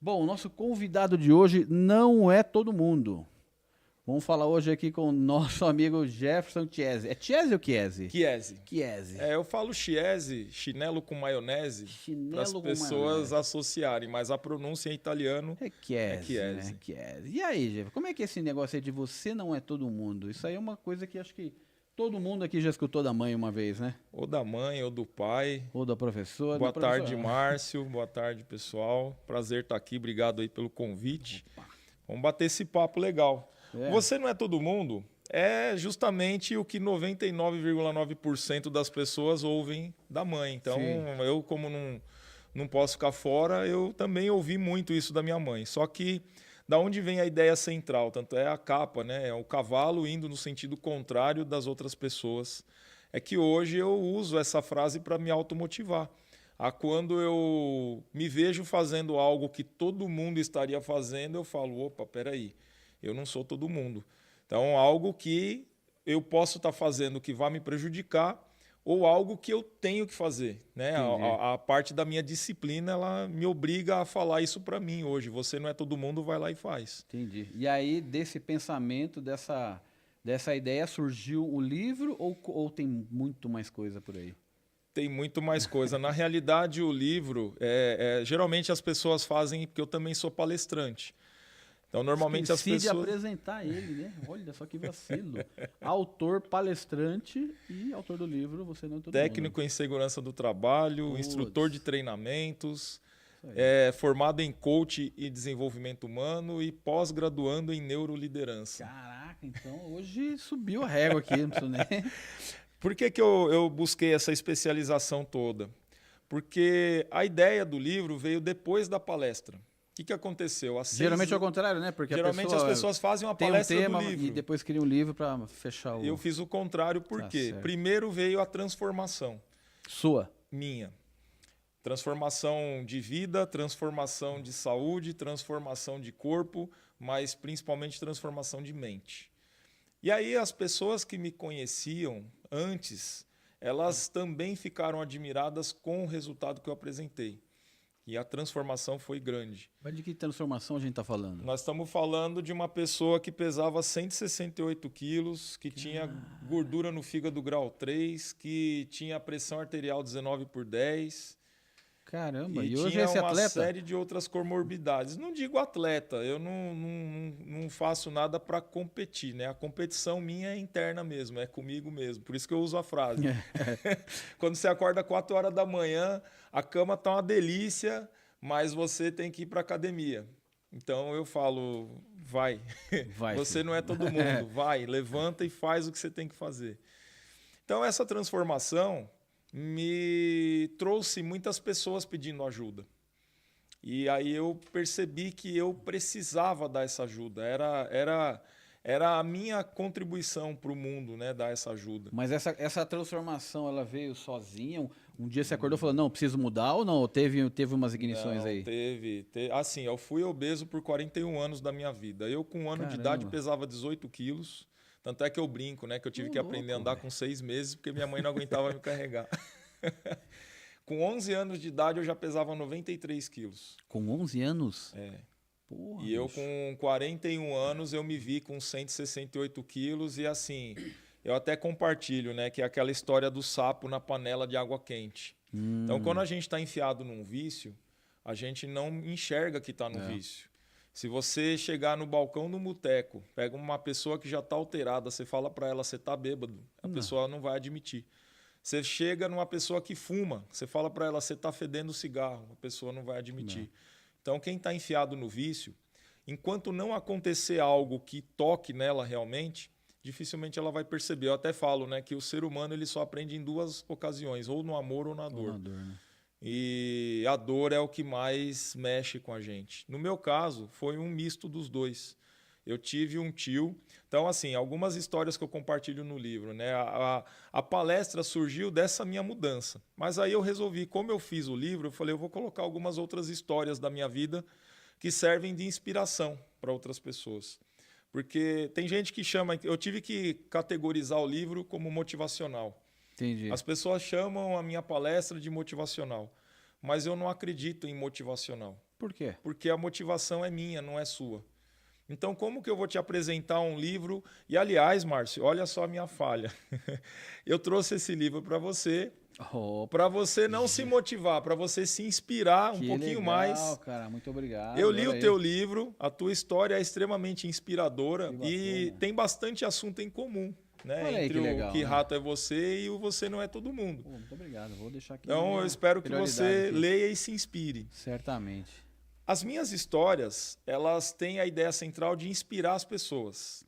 Bom, o nosso convidado de hoje não é todo mundo. Vamos falar hoje aqui com o nosso amigo Jefferson Chiesi. É Chiesi ou Chiesi? Chiesi. Chiesi. Eu falo Chiesi, chinelo com maionese, para as Chinelo com pessoas maionese. associarem, mas a pronúncia em italiano É é Chiesi, Chiesi. né? Chiesi. E aí, Jefferson, como é que é esse negócio aí de você não é todo mundo? Isso aí é uma coisa que acho que todo mundo aqui já escutou da mãe uma vez, né? Ou da mãe ou do pai. Ou da professora. Boa Da professora. tarde, Márcio. Boa tarde, pessoal. Prazer estar aqui. Obrigado aí pelo convite. Opa. Vamos bater esse papo legal. É. Você não é todo mundo é justamente o que 99,9% das pessoas ouvem da mãe. Então, Sim. eu como não posso ficar fora, eu também ouvi muito isso da minha mãe. Só que da onde vem a ideia central? Tanto é a capa, né? É o cavalo indo no sentido contrário das outras pessoas. É que hoje eu uso essa frase para me automotivar. Quando eu me vejo fazendo algo que todo mundo estaria fazendo, eu falo, opa, peraí, eu não sou todo mundo. Então, algo que eu posso estar fazendo que vai me prejudicar ou algo que eu tenho que fazer, né? A parte da minha disciplina, ela me obriga a falar isso para mim hoje. Você não é todo mundo, vai lá e faz. Entendi. E aí, desse pensamento, dessa ideia, surgiu o livro ou tem muito mais coisa por aí? Tem muito mais coisa. Na realidade, o livro, geralmente as pessoas fazem porque eu também sou palestrante. Então, normalmente as Esqueci de pessoas... apresentar ele, né? Olha só que vacilo. Autor, palestrante e autor do livro Você Não é Todo Técnico em segurança do trabalho, Puts. instrutor de treinamentos, Mundo. Isso aí. formado em coach e desenvolvimento humano e pós-graduando em neuroliderança. Caraca, então hoje subiu a régua aqui, não preciso nem... Por que eu busquei essa especialização toda? Porque a ideia do livro veio depois da palestra. O que aconteceu? Geralmente é o contrário, né? Porque Geralmente as pessoas fazem uma tem palestra um tema do livro. e depois cria um livro para fechar o... Eu fiz o contrário, por quê? certo. Primeiro veio a transformação Sua. minha. Transformação de vida, transformação de saúde, transformação de corpo, mas principalmente transformação de mente. E aí as pessoas que me conheciam antes, elas também ficaram admiradas com o resultado que eu apresentei. E a transformação foi grande. Mas de que transformação a gente está falando? Nós estamos falando de uma pessoa que pesava 168 quilos, que tinha gordura no fígado grau 3, que tinha pressão arterial 19/10. Caramba, E e hoje tinha esse uma atleta? série de outras comorbidades. Não digo atleta, eu não faço nada para competir, né? A competição minha é interna mesmo, é comigo mesmo. Por isso que eu uso a frase. Quando você acorda 4 horas da manhã, a cama tá uma delícia, mas você tem que ir para academia. Então eu falo, vai. Vai, Você filho. não é todo mundo, vai, levanta e faz o que você tem que fazer. Então essa transformação me trouxe muitas pessoas pedindo ajuda. E aí eu percebi que eu precisava dar essa ajuda. Era a minha contribuição para o mundo, né, dar essa ajuda. Mas essa transformação, ela veio sozinha? Um dia você acordou e falou, não, preciso mudar ou não? Ou teve umas ignições Não, aí? teve. Assim, eu fui obeso por 41 anos da minha vida. Eu, com 1 ano de idade, Caramba. pesava 18 quilos. Tanto é que eu brinco, né? Que eu tive que aprender a Louco, andar véio. com 6 meses, porque minha mãe não aguentava me carregar. Com 11 anos de idade, eu já pesava 93 quilos. Com 11 anos? É. Porra, E eu, bicho. com 41 anos, eu me vi com 168 quilos. E assim, eu até compartilho, né? Que é aquela história do sapo na panela de água quente. Então, quando a gente está enfiado num vício, a gente não enxerga que está no vício. Se você chegar no balcão do boteco, pega uma pessoa que já está alterada, você fala para ela, você está bêbado, a pessoa não vai admitir. Você chega numa pessoa que fuma, você fala para ela, você está fedendo cigarro, a pessoa não vai admitir. Então, quem está enfiado no vício, enquanto não acontecer algo que toque nela realmente, dificilmente ela vai perceber. Eu até falo, né, que o ser humano ele só aprende em 2 ocasiões, ou no amor ou na dor. Né? E a dor é o que mais mexe com a gente. No meu caso, foi um misto dos dois. Eu tive um tio... Então, assim, algumas histórias que eu compartilho no livro, né? A palestra surgiu dessa minha mudança. Mas aí eu resolvi, como eu fiz o livro, eu falei, eu vou colocar algumas outras histórias da minha vida que servem de inspiração para outras pessoas. Porque tem gente que chama... Eu tive que categorizar o livro como motivacional. Entendi. As pessoas chamam a minha palestra de motivacional, mas eu não acredito em motivacional. Por quê? Porque a motivação é minha, não é sua. Então, como que eu vou te apresentar um livro? E, aliás, Márcio, olha só a minha falha. Eu trouxe esse livro para você não se motivar, para você se inspirar um pouquinho legal, mais. Cara, muito obrigado. Eu li o teu livro, a tua história é extremamente inspiradora e tem bastante assunto em comum, né? Entre o Que Rato é Você e o Você Não É Todo Mundo. Muito obrigado, vou deixar aqui. Então, eu espero que você leia e se inspire. Certamente. As minhas histórias, elas têm a ideia central de inspirar as pessoas.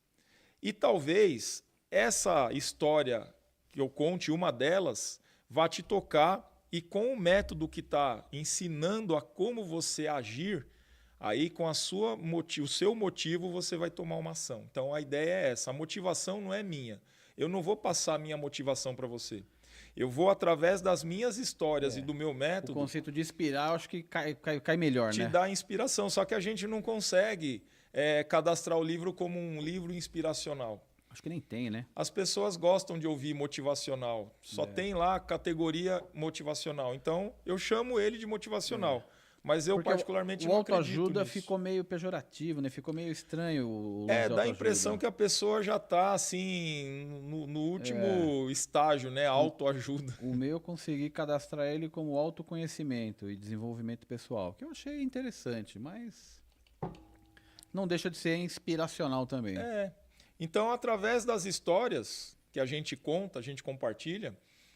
E talvez essa história que eu conte, uma delas, vá te tocar e com o método que está ensinando a como você agir, aí com o seu motivo você vai tomar uma ação. Então a ideia é essa, a motivação não é minha. Eu não vou passar a minha motivação para você. Eu vou, através das minhas histórias e do meu método... O conceito de inspirar, eu acho que cai melhor, né? Te dá inspiração, só que a gente não consegue cadastrar o livro como um livro inspiracional. Acho que nem tem, né? As pessoas gostam de ouvir motivacional. Só tem lá a categoria motivacional. Então, eu chamo ele de motivacional. Mas eu, particularmente, não acredito nisso. O autoajuda ficou meio pejorativo, né? Ficou meio estranho. Dá a impressão que a pessoa já está assim, no último estágio, né? Autoajuda. O meu eu consegui cadastrar ele como autoconhecimento e desenvolvimento pessoal, que eu achei interessante, mas não deixa de ser inspiracional também. Então, através das histórias que a gente conta, a gente compartilha,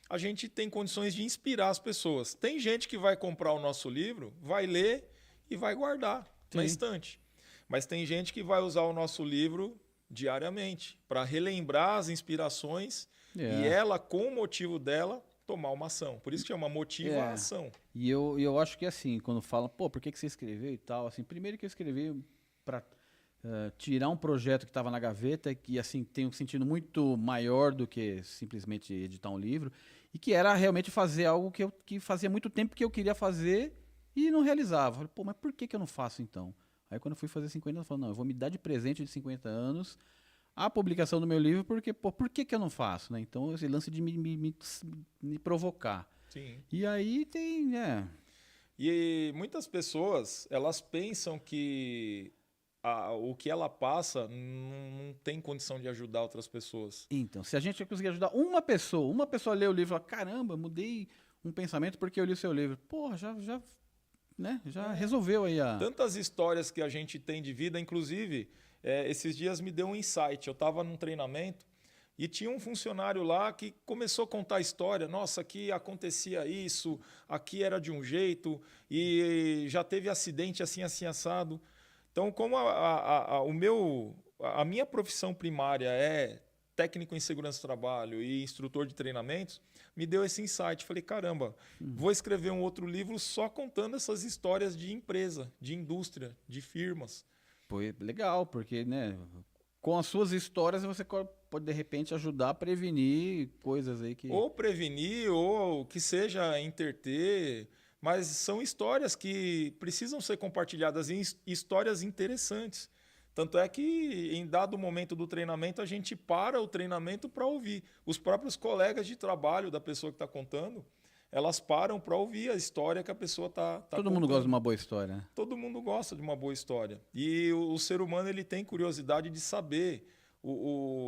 a gente tem condições de inspirar as pessoas. Tem gente que vai comprar o nosso livro, vai ler e vai guardar na estante. Mas tem gente que vai usar o nosso livro diariamente para relembrar as inspirações e ela, com o motivo dela, tomar uma ação. Por isso que chama motivação. E eu acho que assim, quando fala, por que você escreveu e tal, assim, primeiro que eu escrevi para tirar um projeto que estava na gaveta, que assim tem um sentido muito maior do que simplesmente editar um livro, e que era realmente fazer algo que fazia muito tempo que eu queria fazer e não realizava. Eu falei, mas por que eu não faço então? Aí quando eu fui fazer 50 anos, eu falei, não, eu vou me dar de presente de 50 anos a publicação do meu livro, porque por que eu não faço? Né? Então esse lance de me provocar. Sim. E aí tem... E muitas pessoas, elas pensam que o que ela passa não tem condição de ajudar outras pessoas. Então, se a gente conseguir ajudar uma pessoa lê o livro e fala, caramba, mudei um pensamento porque eu li o seu livro. Porra, já resolveu aí a... Tantas histórias que a gente tem de vida, inclusive, esses dias me deu um insight. Eu estava num treinamento e tinha um funcionário lá que começou a contar a história. Nossa, aqui acontecia isso, aqui era de um jeito, e já teve acidente assim, assim, assado. Então, como a minha profissão primária é técnico em segurança do trabalho e instrutor de treinamentos, me deu esse insight. Falei, caramba, vou escrever um outro livro só contando essas histórias de empresa, de indústria, de firmas. Pô, legal, porque né, com as suas histórias você pode, de repente, ajudar a prevenir coisas aí que... Ou prevenir, ou que seja interter... Mas são histórias que precisam ser compartilhadas, histórias interessantes. Tanto é que, em dado momento do treinamento, a gente para o treinamento para ouvir. Os próprios colegas de trabalho da pessoa que está contando, elas param para ouvir a história que a pessoa está contando. Todo mundo gosta de uma boa história, né? Todo mundo gosta de uma boa história. E o ser humano ele tem curiosidade de saber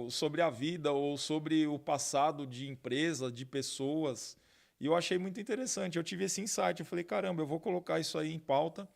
sobre a vida ou sobre o passado de empresa, de pessoas. E eu achei muito interessante. Eu tive esse insight. Eu falei, caramba, eu vou colocar isso aí em pauta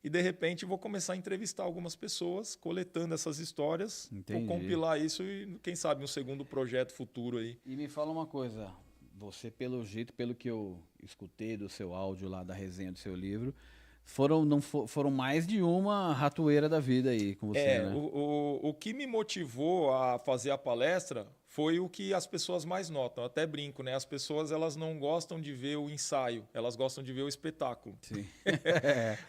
e, de repente, vou começar a entrevistar algumas pessoas, coletando essas histórias. Entendi. Vou compilar isso e, quem sabe, um segundo projeto futuro aí. E me fala uma coisa. Você, pelo jeito, pelo que eu escutei do seu áudio lá, da resenha do seu livro, foram mais de uma ratoeira da vida aí com você, né? O que me motivou a fazer a palestra foi o que as pessoas mais notam. Eu até brinco, né? As pessoas elas não gostam de ver o ensaio, elas gostam de ver o espetáculo. Sim.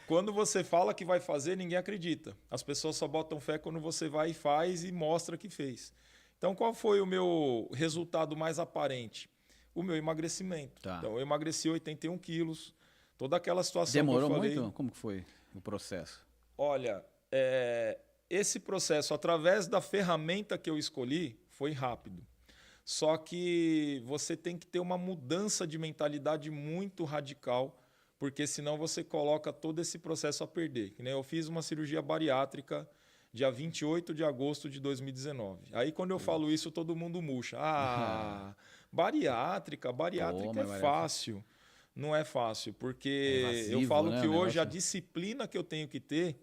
Quando você fala que vai fazer, ninguém acredita. As pessoas só botam fé quando você vai e faz e mostra que fez. Então, qual foi o meu resultado mais aparente? O meu emagrecimento. Tá. Então, eu emagreci 81 quilos. Toda aquela situação Demorou que eu falei... muito? Como que foi o processo? Olha, esse processo, através da ferramenta que eu escolhi, foi rápido. Só que você tem que ter uma mudança de mentalidade muito radical porque senão você coloca todo esse processo a perder. Que nem eu fiz uma cirurgia bariátrica dia 28 de agosto de 2019. Aí quando eu falo isso, todo mundo murcha. Ah, bariátrica é fácil. Não é fácil, porque invasivo, eu falo né, que o hoje a negócio? disciplina que eu tenho que ter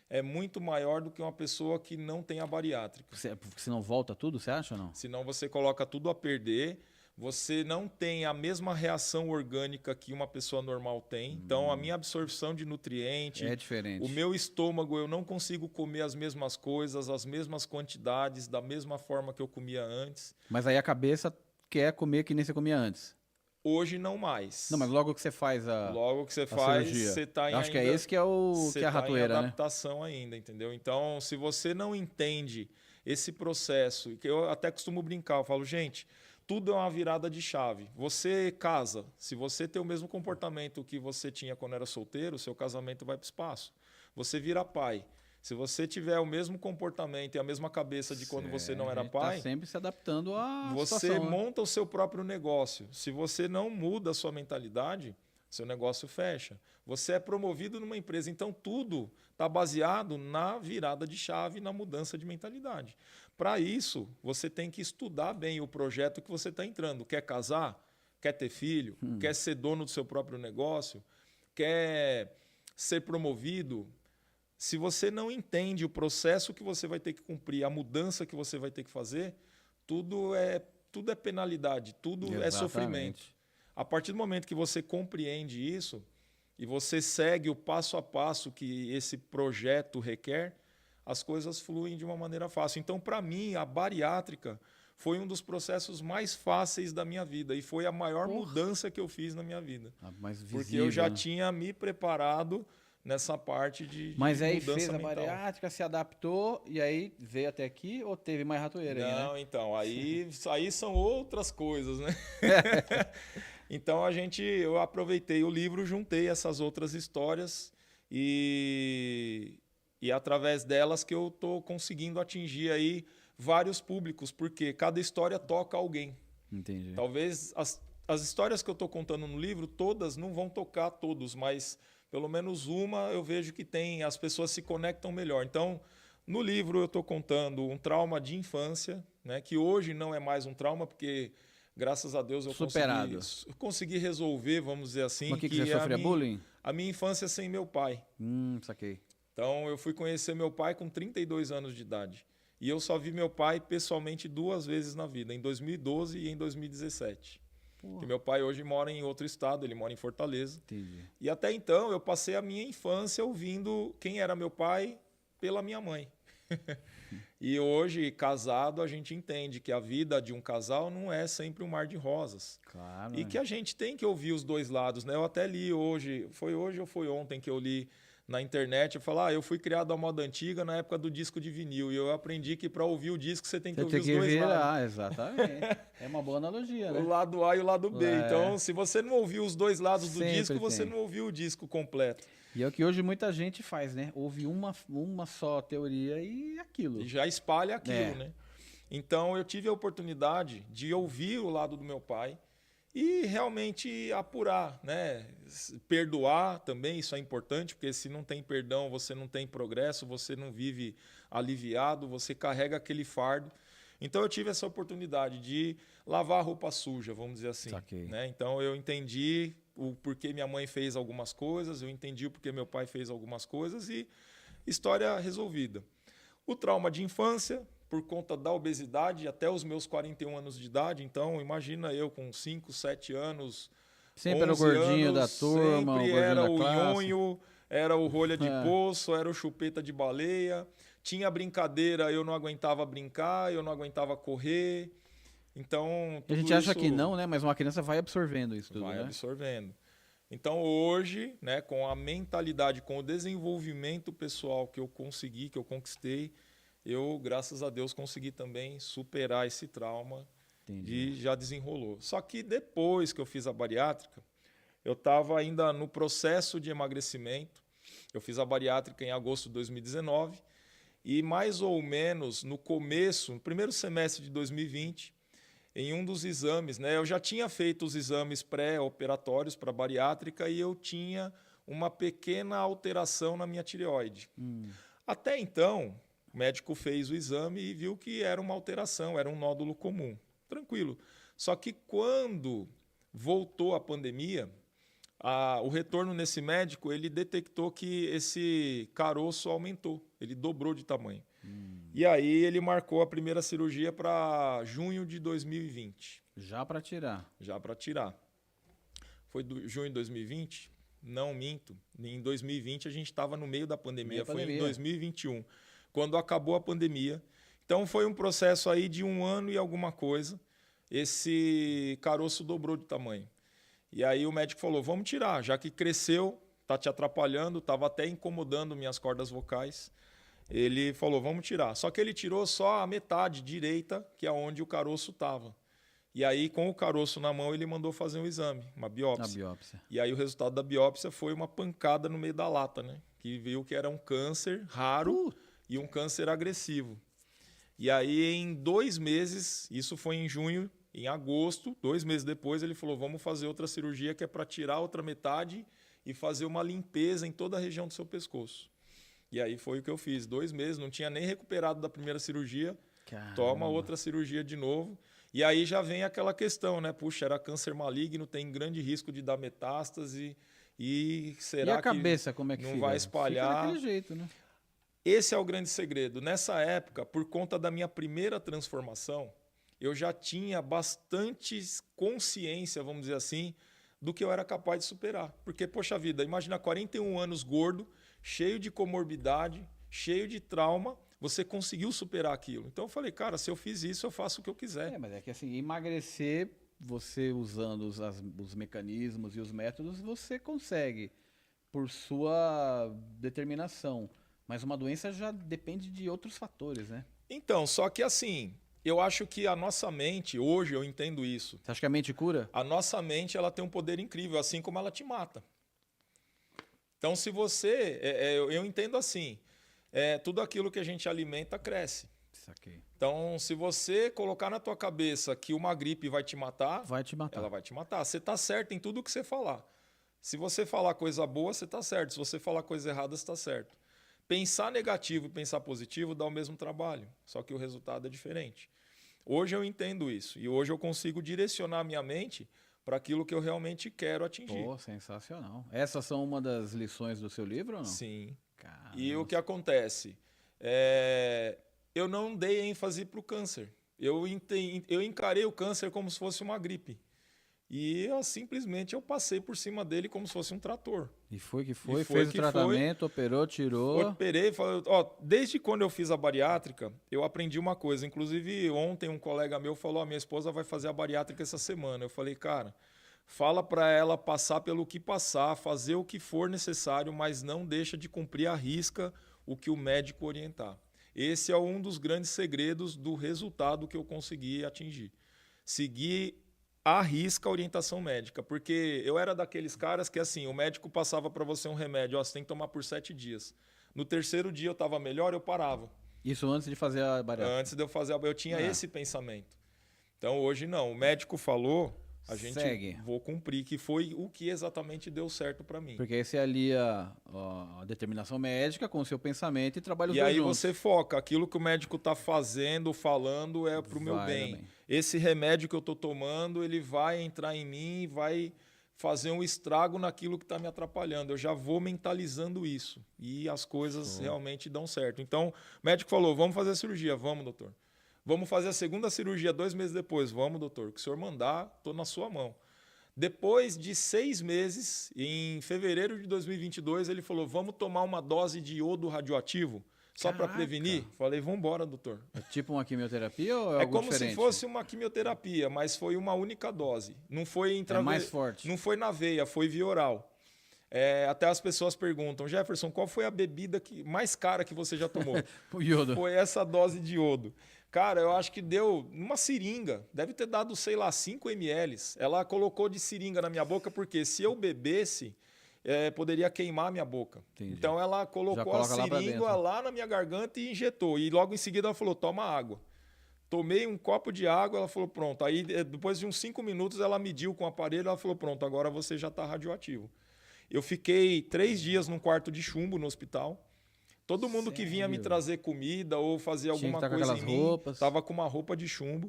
é muito maior do que uma pessoa que não tem a bariátrica. Porque senão volta tudo, você acha ou não? Senão você coloca tudo a perder, você não tem a mesma reação orgânica que uma pessoa normal tem. Então, a minha absorção de nutriente, É diferente. o meu estômago, eu não consigo comer as mesmas coisas, as mesmas quantidades, da mesma forma que eu comia antes. Mas aí a cabeça quer comer que nem você comia antes. Hoje, não mais. Não, mas logo que você faz Logo que você a faz, cirurgia. você está em Eu acho que é esse que é a ratoeira, em né? adaptação ainda, entendeu? Então, se você não entende esse processo, que eu até costumo brincar, eu falo, gente, tudo é uma virada de chave. Você casa, se você tem o mesmo comportamento que você tinha quando era solteiro, seu casamento vai para o espaço. Você vira pai. Se você tiver o mesmo comportamento e a mesma cabeça de quando você não era pai, tá sempre se adaptando à você situação, né? monta o seu próprio negócio. Se você não muda a sua mentalidade, seu negócio fecha. Você é promovido numa empresa. Então, tudo está baseado na virada de chave, na mudança de mentalidade. Para isso, você tem que estudar bem o projeto que você está entrando. Quer casar? Quer ter filho? Quer ser dono do seu próprio negócio? Quer ser promovido? Se você não entende o processo que você vai ter que cumprir, a mudança que você vai ter que fazer, tudo é penalidade, tudo é sofrimento. A partir do momento que você compreende isso e você segue o passo a passo que esse projeto requer, as coisas fluem de uma maneira fácil. Então, para mim, a bariátrica foi um dos processos mais fáceis da minha vida e foi a maior mudança que eu fiz na minha vida. Mais visível, porque eu já né? tinha me preparado nessa parte de Mas aí mudança fez a mental. bariátrica, se adaptou e aí veio até aqui ou teve mais ratoeira aí, né? Não, então, aí são outras coisas, né? Então eu aproveitei o livro, juntei essas outras histórias e através delas que eu estou conseguindo atingir aí vários públicos, porque cada história toca alguém. Entendi. Talvez as histórias que eu estou contando no livro, todas não vão tocar todos, mas pelo menos uma eu vejo que as pessoas se conectam melhor. Então, no livro eu estou contando um trauma de infância, né, que hoje não é mais um trauma, porque graças a Deus eu consegui resolver, vamos dizer assim. Mas que você sofria bullying? A minha infância sem meu pai. Saquei. Então, eu fui conhecer meu pai com 32 anos de idade. E eu só vi meu pai pessoalmente 2 vezes na vida, em 2012 e em 2017. Porque meu pai hoje mora em outro estado, ele mora em Fortaleza. Entendi. E até então eu passei a minha infância ouvindo quem era meu pai pela minha mãe. E hoje, casado, a gente entende que a vida de um casal não é sempre um mar de rosas. Claro. E que a gente tem que ouvir os dois lados, né? Eu até li hoje ou foi ontem que eu li na internet, eu falo, eu fui criado à moda antiga na época do disco de vinil, e eu aprendi que para ouvir o disco você tem que ouvir os dois lados. Exatamente. É uma boa analogia, né? O lado A e o lado B. Então, se você não ouviu os dois lados do disco, você não ouviu o disco completo. E é o que hoje muita gente faz, né? Ouve uma só teoria e aquilo. E já espalha aquilo, né? Então, eu tive a oportunidade de ouvir o lado do meu pai e realmente apurar, né? Perdoar também, isso é importante, porque se não tem perdão, você não tem progresso, você não vive aliviado, você carrega aquele fardo. Então eu tive essa oportunidade de lavar a roupa suja, vamos dizer assim. Né? Então eu entendi o porquê minha mãe fez algumas coisas, eu entendi o porquê meu pai fez algumas coisas e história resolvida. O trauma de infância, por conta da obesidade, até os meus 41 anos de idade. Então, imagina eu com 5, 7 anos, sempre era o gordinho da turma, sempre o gordinho era da o classe. nhonho, era o rolha de poço, era o chupeta de baleia. Tinha brincadeira, eu não aguentava brincar, eu não aguentava correr. Então, a gente acha que não, né? Mas uma criança vai absorvendo isso tudo, vai absorvendo. Então, hoje, né, com a mentalidade, com o desenvolvimento pessoal que eu consegui, que eu conquistei, eu, graças a Deus, consegui também superar esse trauma. E já desenrolou. Só que depois que eu fiz a bariátrica, eu estava ainda no processo de emagrecimento. Eu fiz a bariátrica em agosto de 2019 e mais ou menos no começo, no primeiro semestre de 2020, em um dos exames, né? Eu já tinha feito os exames pré-operatórios para bariátrica e eu tinha uma pequena alteração na minha tireoide. Até então, o médico fez o exame e viu que era uma alteração, era um nódulo comum. Tranquilo. Só que quando voltou a pandemia, o retorno nesse médico, ele detectou que esse caroço aumentou, ele dobrou de tamanho. E aí ele marcou a primeira cirurgia para junho de 2020. Já para tirar? Já para tirar. Foi junho de 2020? Não minto. Em 2020 a gente estava no meio da pandemia, foi em 2021, quando acabou a pandemia. Então foi um processo aí de 1 ano e alguma coisa. Esse caroço dobrou de tamanho. E aí o médico falou, vamos tirar, já que cresceu, está te atrapalhando, estava até incomodando minhas cordas vocais. Ele falou, vamos tirar. Só que ele tirou só a metade direita, que é onde o caroço estava. E aí, com o caroço na mão, ele mandou fazer um exame, uma biópsia. E aí o resultado da biópsia foi uma pancada no meio da lata, né? Que viu que era um câncer raro e um câncer agressivo. E aí, em 2 meses, isso foi em junho, em agosto, 2 meses depois, ele falou, vamos fazer outra cirurgia que é para tirar a outra metade e fazer uma limpeza em toda a região do seu pescoço. E aí foi o que eu fiz. 2 meses, não tinha nem recuperado da primeira cirurgia. Caramba. Toma outra cirurgia de novo. E aí já vem aquela questão, né? Puxa, era câncer maligno, tem grande risco de dar metástase. E será que a cabeça, como é que não fica? vai espalhar? Fica daquele jeito, né? Esse é o grande segredo. Nessa época, por conta da minha primeira transformação, eu já tinha bastante consciência, vamos dizer assim, do que eu era capaz de superar. Porque, poxa vida, imagina 41 anos gordo, cheio de comorbidade, cheio de trauma, você conseguiu superar aquilo. Então eu falei, cara, se eu fiz isso, eu faço o que eu quiser. Mas é que assim, emagrecer, você usando os mecanismos e os métodos, você consegue, por sua determinação. Mas uma doença já depende de outros fatores, né? Então, só que assim, eu acho que a nossa mente, hoje eu entendo isso. Você acha que a mente cura? A nossa mente, ela tem um poder incrível, assim como ela te mata. Então, se você... eu entendo assim, tudo aquilo que a gente alimenta cresce. Saquei. Então, se você colocar na tua cabeça que uma gripe vai te matar, ela vai te matar. Você está certo em tudo que você falar. Se você falar coisa boa, você está certo. Se você falar coisa errada, você está certo. Pensar negativo e pensar positivo dá o mesmo trabalho, só que o resultado é diferente. Hoje eu entendo isso e hoje eu consigo direcionar minha mente para aquilo que eu realmente quero atingir. Pô, sensacional. Essas são uma das lições do seu livro ou não? Sim. Caramba. E o que acontece? Eu não dei ênfase para o câncer. Eu encarei o câncer como se fosse uma gripe. E simplesmente eu passei por cima dele como se fosse um trator. E foi que foi, fez o tratamento, operou, tirou. Operei, desde quando eu fiz a bariátrica, eu aprendi uma coisa. Inclusive, ontem um colega meu falou, minha esposa vai fazer a bariátrica essa semana. Eu falei, cara, fala para ela passar pelo que passar, fazer o que for necessário, mas não deixa de cumprir à risca o que o médico orientar. Esse é um dos grandes segredos do resultado que eu consegui atingir. Seguir à risca a orientação médica, porque eu era daqueles caras que assim, o médico passava para você um remédio, você tem que tomar por 7 dias. No 3º dia eu estava melhor, eu parava. Isso antes de fazer a bariátrica? Antes de eu fazer eu tinha esse pensamento. Então hoje não, o médico falou, a gente vou cumprir, que foi o que exatamente deu certo para mim. Porque aí você alia a determinação médica com o seu pensamento e trabalha os dois juntos. E aí você foca, aquilo que o médico está fazendo, falando é para o meu bem. Esse remédio que eu estou tomando, ele vai entrar em mim e vai fazer um estrago naquilo que está me atrapalhando. Eu já vou mentalizando isso e as coisas realmente dão certo. Então, o médico falou, vamos fazer a cirurgia. Vamos, doutor. Vamos fazer a segunda cirurgia 2 meses depois. Vamos, doutor. O que o senhor mandar, estou na sua mão. Depois de 6 meses, em fevereiro de 2022, ele falou, vamos tomar uma dose de iodo radioativo só para prevenir? Falei, vamos embora, doutor. É tipo uma quimioterapia ou é algo como diferente? Se fosse uma quimioterapia, mas foi uma única dose. Não foi mais forte. Não foi na veia, foi via oral. Até as pessoas perguntam, Jefferson, qual foi a bebida mais cara que você já tomou? O iodo. Foi essa dose de iodo. Cara, eu acho que deu uma seringa. Deve ter dado, sei lá, 5 ml. Ela colocou de seringa na minha boca, porque se eu bebesse, poderia queimar a minha boca. Entendi. Então ela colocou a seringa lá na minha garganta e injetou. E logo em seguida ela falou, toma água. Tomei um copo de água, ela falou, pronto. Aí, depois de uns 5 minutos, ela mediu com o aparelho, ela falou, pronto, agora você já está radioativo. Eu fiquei 3 dias num quarto de chumbo no hospital. Todo mundo que vinha me trazer comida ou fazer alguma coisa em mim, estava com uma roupa de chumbo.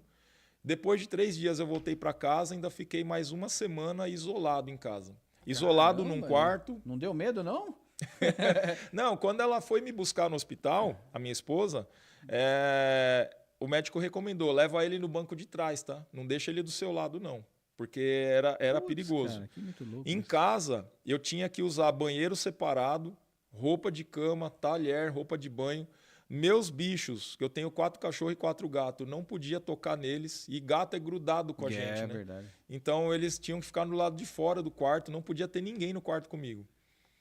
Depois de 3 dias eu voltei para casa, ainda fiquei mais uma semana isolado em casa. Isolado num quarto. Não deu medo, não? Não, quando ela foi me buscar no hospital, a minha esposa, o médico recomendou, leva ele no banco de trás, tá? Não deixa ele do seu lado, não. Porque era perigoso. Cara, que muito louco em isso. casa, eu tinha que usar banheiro separado, roupa de cama, talher, roupa de banho. Meus bichos, que eu tenho 4 cachorros e 4 gatos, não podia tocar neles. E gato é grudado com a gente, né? É verdade. Então, eles tinham que ficar no lado de fora do quarto. Não podia ter ninguém no quarto comigo.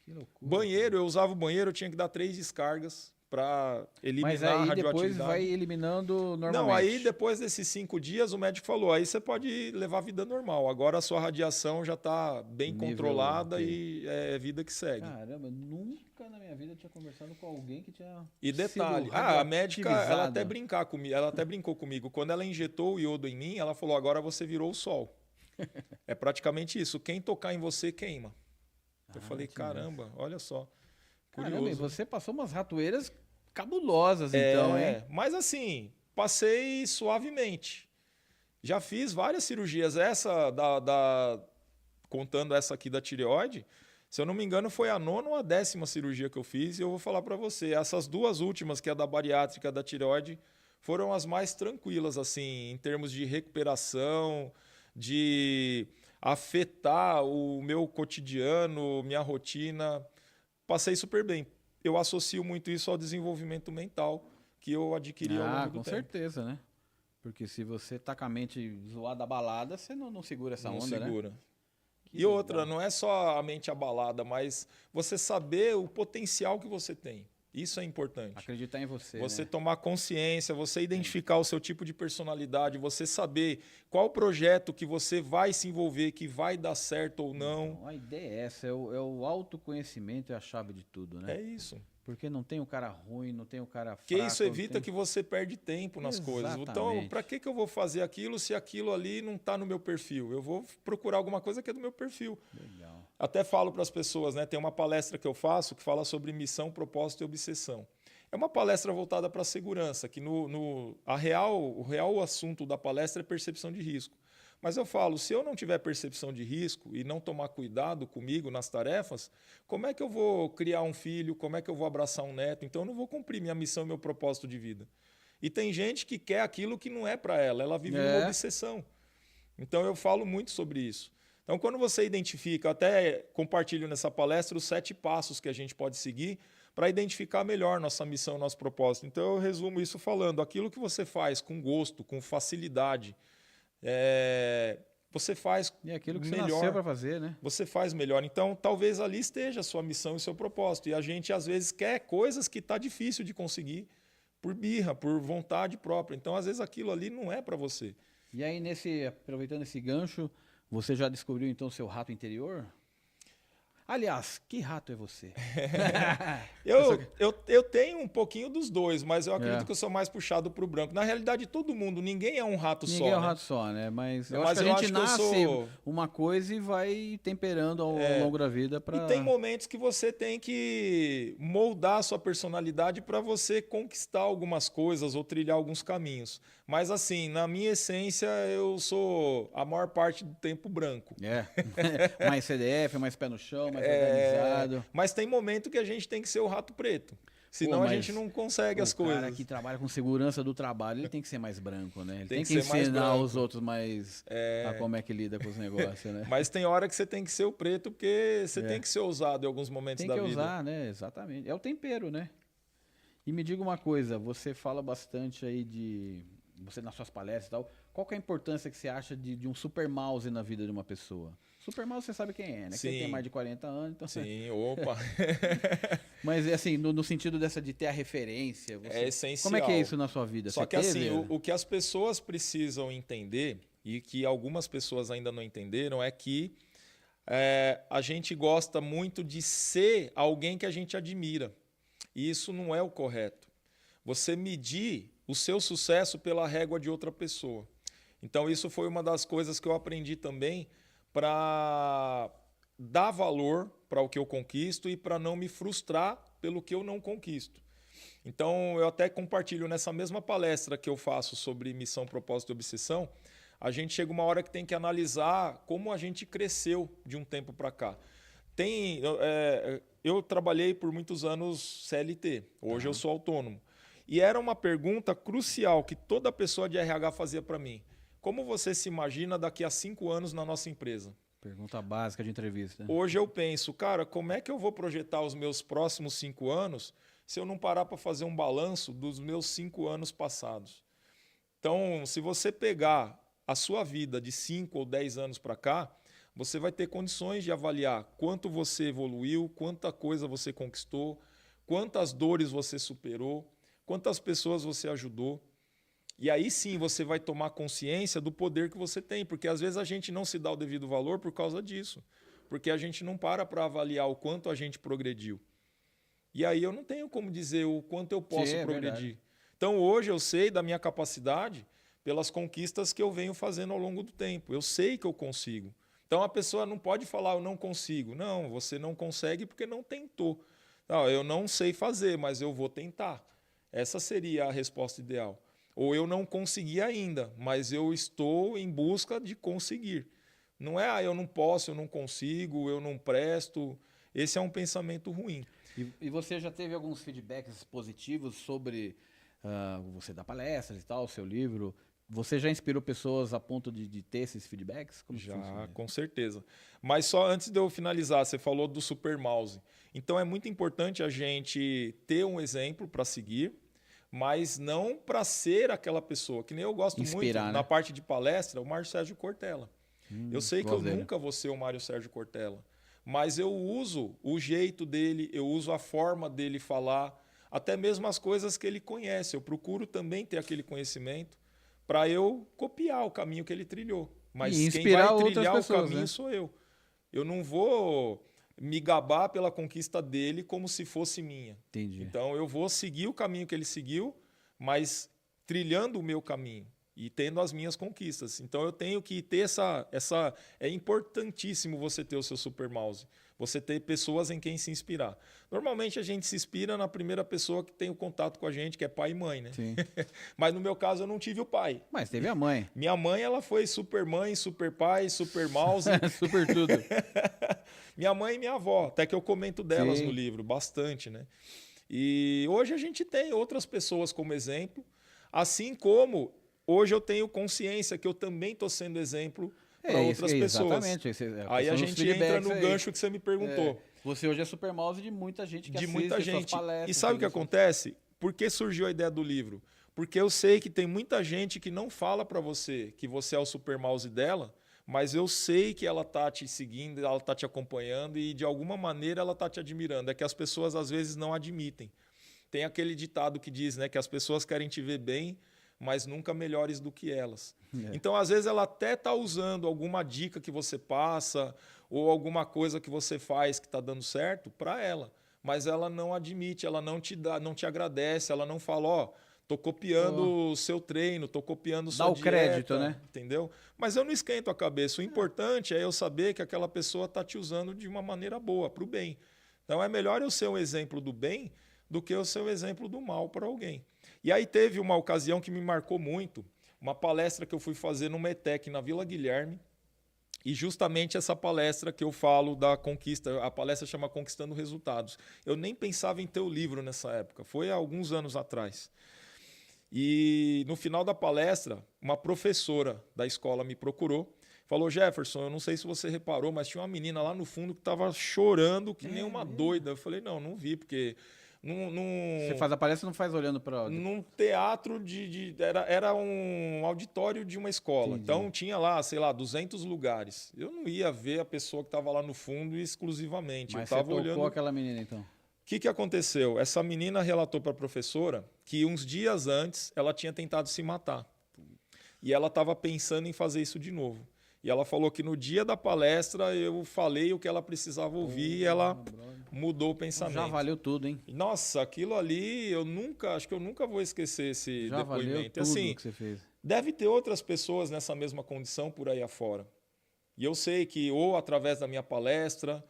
Que loucura. Banheiro, eu usava o banheiro, eu tinha que dar 3 descargas para eliminar Mas a aí radioatividade. depois vai eliminando normalmente. Não, aí depois desses 5 dias, o médico falou, aí você pode levar a vida normal. Agora a sua radiação já está bem controlada e é vida que segue. Caramba, nunca na minha vida eu tinha conversado com alguém que tinha E detalhe, a médica, ela até brincou comigo. Quando ela injetou o iodo em mim, ela falou, agora você virou o sol. É praticamente isso. Quem tocar em você, queima. Eu falei, caramba, olha só. Curioso. Caramba, e você passou umas ratoeiras cabulosas, então, hein? Mas assim, passei suavemente. Já fiz várias cirurgias. Essa, contando essa aqui da tireoide, se eu não me engano, foi a 9ª ou a 10ª cirurgia que eu fiz. E eu vou falar para você, essas 2 últimas, que é a da bariátrica e da tireoide, foram as mais tranquilas, assim, em termos de recuperação, de afetar o meu cotidiano, minha rotina. Passei super bem. Eu associo muito isso ao desenvolvimento mental que eu adquiri ao longo do tempo. Com certeza, né? Porque se você tá com a mente zoada, abalada, você não segura essa onda, né? Não segura. E outra, não é só a mente abalada, mas você saber o potencial que você tem. Isso é importante. Acreditar em você. Você né? tomar consciência, você identificar o seu tipo de personalidade, você saber qual projeto que você vai se envolver, que vai dar certo ou não. Então, a ideia é essa, é o autoconhecimento é a chave de tudo, né? É isso. Porque não tem o cara ruim, não tem o cara fraco. Porque isso evita que você perde tempo nas coisas. Então, para que eu vou fazer aquilo se aquilo ali não está no meu perfil? Eu vou procurar alguma coisa que é do meu perfil. Legal. Até falo para as pessoas, né? Tem uma palestra que eu faço que fala sobre missão, propósito e obsessão. É uma palestra voltada para a segurança, que o real assunto da palestra é percepção de risco. Mas eu falo, se eu não tiver percepção de risco e não tomar cuidado comigo nas tarefas, como é que eu vou criar um filho? Como é que eu vou abraçar um neto? Então eu não vou cumprir minha missão e meu propósito de vida. E tem gente que quer aquilo que não é para ela, ela vive uma obsessão. Então eu falo muito sobre isso. Então quando você identifica, até compartilho nessa palestra os 7 passos que a gente pode seguir para identificar melhor nossa missão, nosso propósito. Então eu resumo isso falando, aquilo que você faz com gosto, com facilidade, você faz e aquilo que melhor. Você nasceu para fazer, né? Você faz melhor. Então, talvez ali esteja a sua missão e o seu propósito. E a gente, às vezes, quer coisas que está difícil de conseguir por birra, por vontade própria. Então, às vezes, aquilo ali não é para você. E aí, aproveitando esse gancho, você já descobriu, então, o seu rato interior? Aliás, que rato é você? eu tenho um pouquinho dos dois, mas eu acredito que eu sou mais puxado para o branco. Na realidade, todo mundo, ninguém é um rato só. Ninguém é um rato só, né? Mas eu acho que a gente nasce uma coisa e vai temperando ao longo da vida. E tem momentos que você tem que moldar a sua personalidade para você conquistar algumas coisas ou trilhar alguns caminhos. Mas assim, na minha essência, eu sou a maior parte do tempo branco. Mais CDF, mais pé no chão, mais organizado. Mas tem momento que a gente tem que ser o rato preto. Senão a gente não consegue as coisas. O cara que trabalha com segurança do trabalho, ele tem que ser mais branco, né? Ele tem que ensinar os outros mais a como é que lida com os negócios, né? Mas tem hora que você tem que ser o preto, porque você tem que ser ousado em alguns momentos da vida. Tem que usar, né? Exatamente. É o tempero, né? E me diga uma coisa, você fala bastante aí você nas suas palestras e tal, qual que é a importância que você acha de um super mouse na vida de uma pessoa? Super mouse você sabe quem é, né? Sim. Quem tem mais de 40 anos. Então... Sim, opa! Mas assim, no sentido de ter a referência. É essencial. Como é que é isso na sua vida? Só que assim, o que as pessoas precisam entender, e que algumas pessoas ainda não entenderam, é que a gente gosta muito de ser alguém que a gente admira. E isso não é o correto. você medir o seu sucesso pela régua de outra pessoa. Então, isso foi uma das coisas que eu aprendi também para dar valor para o que eu conquisto e para não me frustrar pelo que eu não conquisto. Então, eu até compartilho nessa mesma palestra que eu faço sobre missão, propósito e obsessão, a gente chega uma hora que tem que analisar como a gente cresceu de um tempo para cá. Eu trabalhei por muitos anos CLT, hoje eu sou autônomo. E era uma pergunta crucial que toda pessoa de RH fazia para mim. Como você se imagina daqui a 5 anos na nossa empresa? Pergunta básica de entrevista. Hoje eu penso, cara, como é que eu vou projetar os meus próximos 5 anos se eu não parar para fazer um balanço dos meus 5 anos passados? Então, se você pegar a sua vida de 5 ou 10 anos para cá, você vai ter condições de avaliar quanto você evoluiu, quanta coisa você conquistou, quantas dores você superou, quantas pessoas você ajudou. E aí sim você vai tomar consciência do poder que você tem, porque às vezes a gente não se dá o devido valor por causa disso, porque a gente não para avaliar o quanto a gente progrediu. E aí eu não tenho como dizer o quanto eu posso progredir. Verdade. Então hoje eu sei da minha capacidade pelas conquistas que eu venho fazendo ao longo do tempo. Eu sei que eu consigo. Então a pessoa não pode falar eu não consigo. Não, você não consegue porque não tentou. Não, eu não sei fazer, mas eu vou tentar. Essa seria a resposta ideal. Ou eu não consegui ainda, mas eu estou em busca de conseguir. Não é, eu não posso, eu não consigo, eu não presto. Esse é um pensamento ruim. E você já teve alguns feedbacks positivos sobre você dar palestras e tal, o seu livro? Você já inspirou pessoas a ponto de ter esses feedbacks? Como já, com certeza. Mas só antes de eu finalizar, você falou do super mouse. Então é muito importante a gente ter um exemplo para seguir, mas não para ser aquela pessoa. Que nem eu gosto inspirar, muito, né? na parte de palestra, o Mário Sérgio Cortella. Eu sei que eu nunca vou ser o Mário Sérgio Cortella, mas eu uso o jeito dele, eu uso a forma dele falar, até mesmo as coisas que ele conhece. Eu procuro também ter aquele conhecimento para eu copiar o caminho que ele trilhou. Mas quem vai trilhar o caminho, né? Sou eu. Eu não vou me gabar pela conquista dele como se fosse minha. Entendi. Então eu vou seguir o caminho que ele seguiu, mas trilhando o meu caminho e tendo as minhas conquistas. Então eu tenho que ter essa... É importantíssimo você ter o seu super mouse. Você ter pessoas em quem se inspirar. Normalmente a gente se inspira na primeira pessoa que tem o contato com a gente, que é pai e mãe, né? Sim. Mas no meu caso eu não tive o pai. Mas teve a mãe. Minha mãe, ela foi super mãe, super pai, super mouse. Super tudo. Minha mãe e minha avó, até que eu comento delas no livro, bastante, né? E hoje a gente tem outras pessoas como exemplo, assim como hoje eu tenho consciência que eu também estou sendo exemplo para outras pessoas. Exatamente. Aí a gente entra no gancho que você me perguntou. Você hoje é super mouse de muita gente que de assiste muita gente. Suas palestras. E sabe o que acontece? Por que surgiu a ideia do livro? Porque eu sei que tem muita gente que não fala para você que você é o super mouse dela, mas eu sei que ela tá te seguindo, ela tá te acompanhando e de alguma maneira ela tá te admirando. É que as pessoas às vezes não admitem. Tem aquele ditado que diz, né, que as pessoas querem te ver bem, mas nunca melhores do que elas. Então, às vezes, ela até está usando alguma dica que você passa ou alguma coisa que você faz que está dando certo para ela, mas ela não admite, ela não te dá, não te agradece, ela não fala, ó, tô copiando o seu treino, tô copiando sua dieta. Dá o crédito, né? Entendeu? Mas eu não esquento a cabeça. O importante é eu saber que aquela pessoa está te usando de uma maneira boa, para o bem. Então, é melhor eu ser um exemplo do bem do que eu ser um exemplo do mal para alguém. E aí teve uma ocasião que me marcou muito, uma palestra que eu fui fazer no METEC, na Vila Guilherme, e justamente essa palestra que eu falo da conquista, a palestra chama Conquistando Resultados. Eu nem pensava em ter o livro nessa época, foi há alguns anos atrás. E no final da palestra, uma professora da escola me procurou, falou, Jefferson, eu não sei se você reparou, mas tinha uma menina lá no fundo que estava chorando que nem uma doida. Eu falei, não vi, porque... Você faz a palestra não faz olhando para... Num teatro era um auditório de uma escola. Entendi. Então tinha lá, sei lá, 200 lugares. Eu não ia ver a pessoa que estava lá no fundo exclusivamente. Mas eu tava você olhando aquela menina, então? O que aconteceu? Essa menina relatou para a professora que uns dias antes ela tinha tentado se matar. E ela estava pensando em fazer isso de novo. E ela falou que no dia da palestra eu falei o que ela precisava ouvir e ela mudou o pensamento. Já valeu tudo, hein? Nossa, aquilo ali acho que eu nunca vou esquecer esse Já valeu depoimento. tudo Assim, que você fez. deve ter outras pessoas nessa mesma condição por aí afora. E eu sei que, ou através da minha palestra,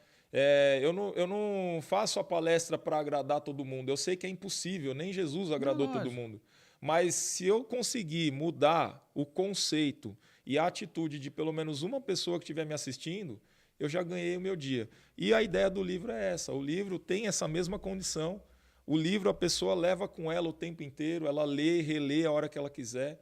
eu não faço a palestra para agradar todo mundo. Eu sei que é impossível, nem Jesus agradou todo mundo. Mas se eu conseguir mudar o conceito e a atitude de pelo menos uma pessoa que estiver me assistindo, eu já ganhei o meu dia. E a ideia do livro é essa. O livro tem essa mesma condição. O livro a pessoa leva com ela o tempo inteiro, ela lê e relê a hora que ela quiser.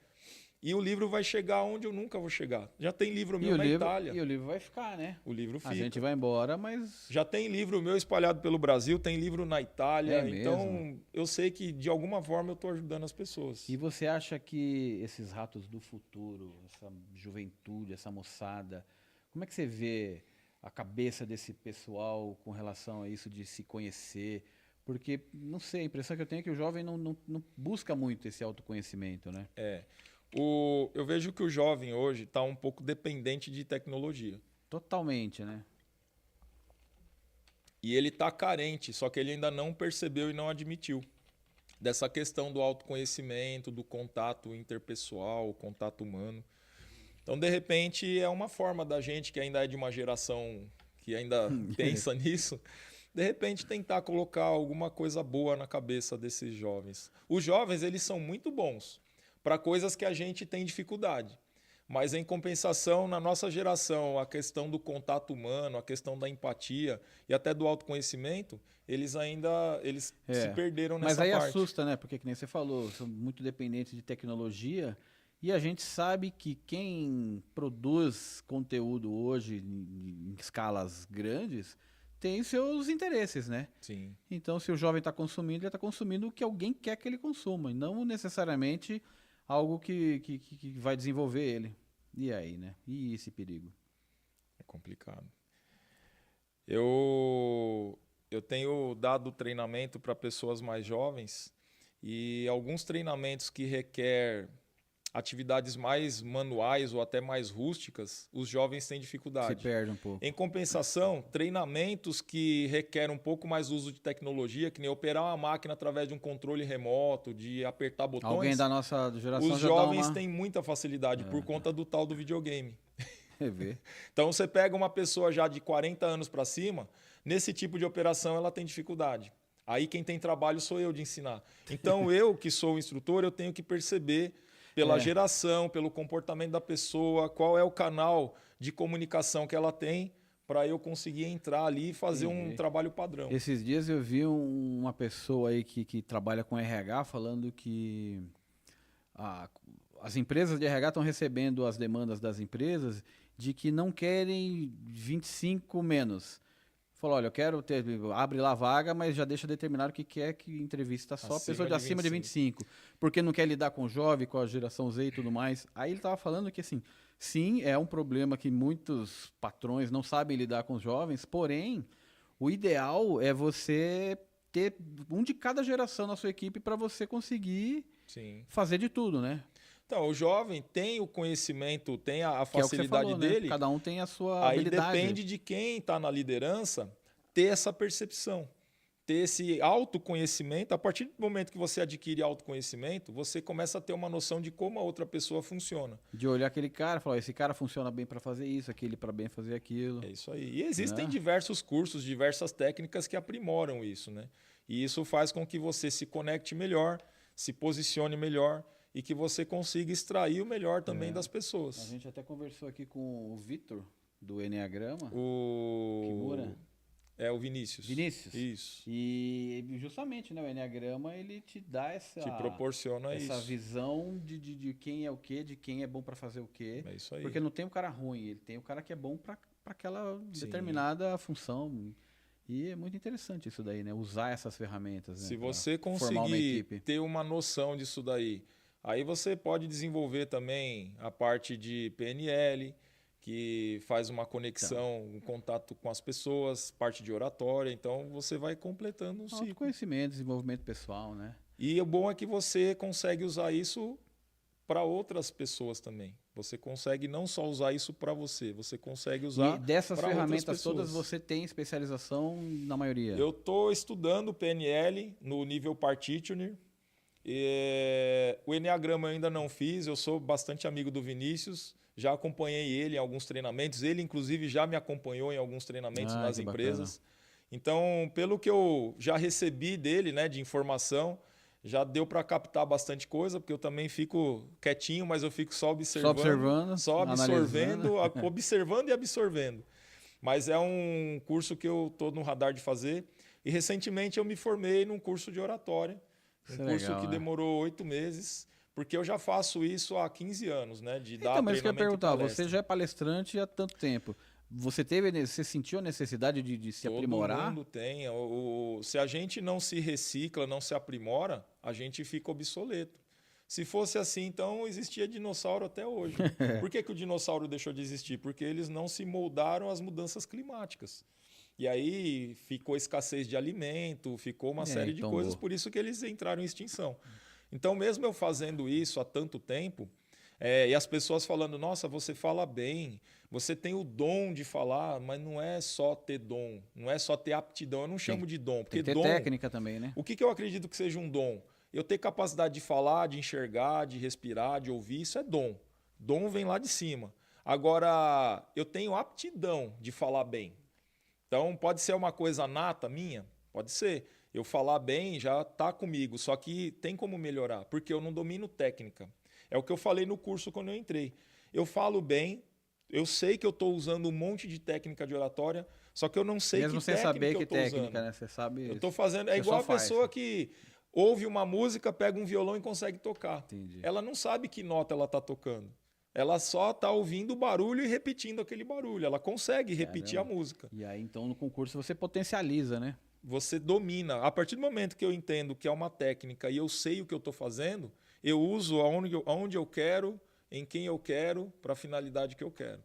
E o livro vai chegar onde eu nunca vou chegar. Já tem livro meu na Itália. E o livro vai ficar, né? O livro fica. A gente vai embora, mas... Já tem livro meu espalhado pelo Brasil, tem livro na Itália. Então, eu sei que, de alguma forma, eu estou ajudando as pessoas. E você acha que esses ratos do futuro, essa juventude, essa moçada, como é que você vê a cabeça desse pessoal com relação a isso de se conhecer? Porque, não sei, a impressão que eu tenho é que o jovem não busca muito esse autoconhecimento, né? Eu vejo que o jovem hoje está um pouco dependente de tecnologia. Totalmente, né? E ele está carente, só que ele ainda não percebeu e não admitiu dessa questão do autoconhecimento, do contato interpessoal, o contato humano. Então, de repente, é uma forma da gente que ainda é de uma geração que ainda pensa nisso, de repente tentar colocar alguma coisa boa na cabeça desses jovens. Os jovens, eles são muito bons para coisas que a gente tem dificuldade. Mas, em compensação, na nossa geração, a questão do contato humano, a questão da empatia e até do autoconhecimento, eles se perderam nessa parte. Mas aí assusta, né? Porque, que nem você falou, são muito dependentes de tecnologia e a gente sabe que quem produz conteúdo hoje em escalas grandes tem seus interesses, né? Sim. Então, se o jovem está consumindo, ele está consumindo o que alguém quer que ele consuma, e não necessariamente algo que vai desenvolver ele. E aí, né? E esse perigo? É complicado. Eu tenho dado treinamento para pessoas mais jovens e alguns treinamentos que requer atividades mais manuais ou até mais rústicas, os jovens têm dificuldade. Se perde um pouco. Em compensação, treinamentos que requerem um pouco mais uso de tecnologia, que nem operar uma máquina através de um controle remoto, de apertar botões. Alguém da nossa geração os já jovens têm muita facilidade por conta do tal do videogame. Então, você pega uma pessoa já de 40 anos para cima, nesse tipo de operação ela tem dificuldade. Aí quem tem trabalho sou eu de ensinar. Então, eu que sou o instrutor, eu tenho que perceber pela geração, pelo comportamento da pessoa, qual é o canal de comunicação que ela tem para eu conseguir entrar ali e fazer um trabalho padrão. Esses dias eu vi uma pessoa aí que trabalha com RH falando que as empresas de RH estão recebendo as demandas das empresas de que não querem 25 menos. Falou, olha, eu quero abre lá a vaga, mas já deixa determinado que quer que entrevista só a pessoa de acima de 25. Porque não quer lidar com o jovem, com a geração Z e tudo mais. Aí ele estava falando que, assim, sim, é um problema que muitos patrões não sabem lidar com os jovens, porém, o ideal é você ter um de cada geração na sua equipe para você conseguir fazer de tudo, né? Então, o jovem tem o conhecimento, tem a facilidade dele. Né? Cada um tem a sua habilidade. Aí depende de quem está na liderança ter essa percepção, ter esse autoconhecimento. A partir do momento que você adquire autoconhecimento, você começa a ter uma noção de como a outra pessoa funciona. De olhar aquele cara e falar, esse cara funciona bem para fazer isso, aquele para bem fazer aquilo. É isso aí. E existem diversos cursos, diversas técnicas que aprimoram isso, né? E isso faz com que você se conecte melhor, se posicione melhor, e que você consiga extrair o melhor também das pessoas. A gente até conversou aqui com o Vitor, do Enneagrama. Kimura. É o Vinícius. Isso. E justamente, né, o Enneagrama, ele te dá te proporciona essa visão de quem é o quê, de quem é bom para fazer o quê. É isso aí. Porque não tem o cara ruim, ele tem o cara que é bom para aquela determinada função. E é muito interessante isso daí, né? Usar essas ferramentas. Se você conseguir ter uma noção disso daí, aí você pode desenvolver também a parte de PNL, que faz uma conexão, um contato com as pessoas, parte de oratória. Então, você vai completando um ciclo. Autoconhecimento, desenvolvimento pessoal, né? E o bom é que você consegue usar isso para outras pessoas também. Você consegue não só usar isso para você, você consegue usar E dessas para outras ferramentas todas, pessoas. você tem especialização na maioria? Eu estou estudando PNL no nível Practitioner. O Enneagrama eu ainda não fiz, eu sou bastante amigo do Vinícius, já acompanhei ele em alguns treinamentos, ele inclusive já me acompanhou em alguns treinamentos nas empresas. Bacana. Então, pelo que eu já recebi dele, né, de informação, já deu para captar bastante coisa, porque eu também fico quietinho, mas eu fico só observando, só absorvendo, observando e absorvendo. Mas é um curso que eu estou no radar de fazer. E recentemente eu me formei num curso de oratória, curso que demorou 8 meses, porque eu já faço isso há 15 anos, né? De dar mas treinamento. Eu queria perguntar, você já é palestrante há tanto tempo. Você sentiu a necessidade de se aprimorar? Todo mundo tem. Se a gente não se recicla, não se aprimora, a gente fica obsoleto. Se fosse assim, então existia dinossauro até hoje. Por que o dinossauro deixou de existir? Porque eles não se moldaram às mudanças climáticas. E aí ficou escassez de alimento, ficou uma série de coisas, por isso que eles entraram em extinção. Então, mesmo eu fazendo isso há tanto tempo, e as pessoas falando, nossa, você fala bem, você tem o dom de falar, mas não é só ter dom, não é só ter aptidão, eu não chamo de dom. Porque tem que ter técnica também, né? O que eu acredito que seja um dom? Eu ter capacidade de falar, de enxergar, de respirar, de ouvir, isso é dom. Dom vem lá de cima. Agora, eu tenho aptidão de falar bem. Então, pode ser uma coisa nata minha? Pode ser. Eu falar bem já está comigo, só que tem como melhorar, porque eu não domino técnica. É o que eu falei no curso quando eu entrei. Eu falo bem, eu sei que eu estou usando um monte de técnica de oratória, só que eu não sei mesmo que técnica saber eu estou usando. Né? Você sabe. Eu estou fazendo. É igual a pessoa que ouve uma música, pega um violão e consegue tocar. Entendi. Ela não sabe que nota ela está tocando. Ela só está ouvindo o barulho e repetindo aquele barulho. Ela consegue repetir a música. E aí, então, no concurso você potencializa, né? Você domina. A partir do momento que eu entendo que é uma técnica e eu sei o que eu estou fazendo, eu uso aonde eu quero, em quem eu quero, para a finalidade que eu quero.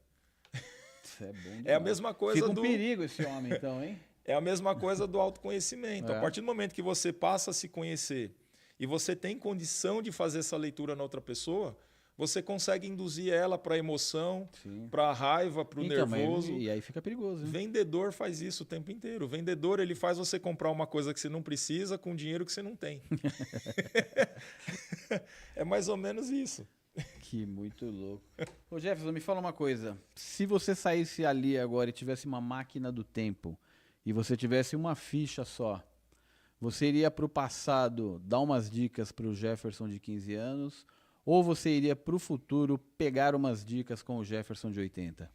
Isso é bom demais. É a mesma coisa Fica um perigo esse homem, então, hein? É a mesma coisa do autoconhecimento. A partir do momento que você passa a se conhecer e você tem condição de fazer essa leitura na outra pessoa, você consegue induzir ela para a emoção, para a raiva, para o nervoso. E aí fica perigoso, né? Vendedor faz isso o tempo inteiro. O vendedor ele faz você comprar uma coisa que você não precisa com dinheiro que você não tem. É mais ou menos isso. Que muito louco. Ô Jefferson, me fala uma coisa. Se você saísse ali agora e tivesse uma máquina do tempo e você tivesse uma ficha só, você iria para o passado dar umas dicas para o Jefferson de 15 anos ou você iria para o futuro pegar umas dicas com o Jefferson de 80?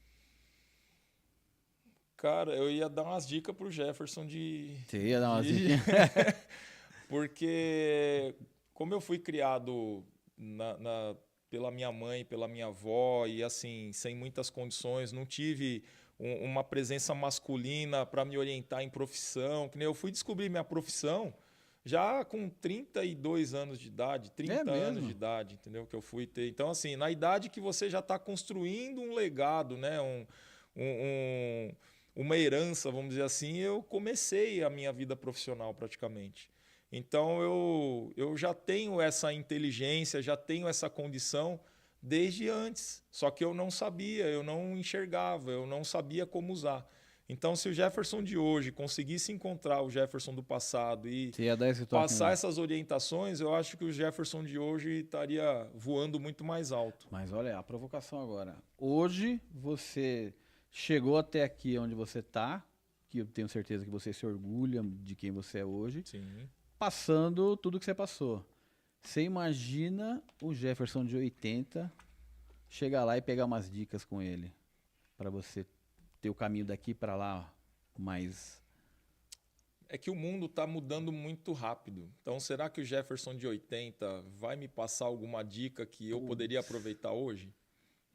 Cara, eu ia dar umas dicas pro Jefferson de... Você ia dar umas dicas? Porque como eu fui criado pela minha mãe, pela minha avó, e assim, sem muitas condições, não tive uma presença masculina para me orientar em profissão, que nem eu fui descobrir minha profissão já com 32 anos de idade, 30 anos de idade, entendeu? Que eu fui ter. Então, assim, na idade que você já está construindo um legado, né? Uma herança, vamos dizer assim, eu comecei a minha vida profissional praticamente. Então, eu já tenho essa inteligência, já tenho essa condição desde antes. Só que eu não sabia, eu não enxergava, eu não sabia como usar. Então, se o Jefferson de hoje conseguisse encontrar o Jefferson do passado e passar essas orientações, eu acho que o Jefferson de hoje estaria voando muito mais alto. Mas olha, a provocação agora. Hoje você chegou até aqui onde você está, que eu tenho certeza que você se orgulha de quem você é hoje, passando tudo que você passou. Você imagina o Jefferson de 80 chegar lá e pegar umas dicas com ele, para você ter o caminho daqui para lá mais... É que o mundo está mudando muito rápido. Então, será que o Jefferson de 80 vai me passar alguma dica que eu poderia aproveitar hoje?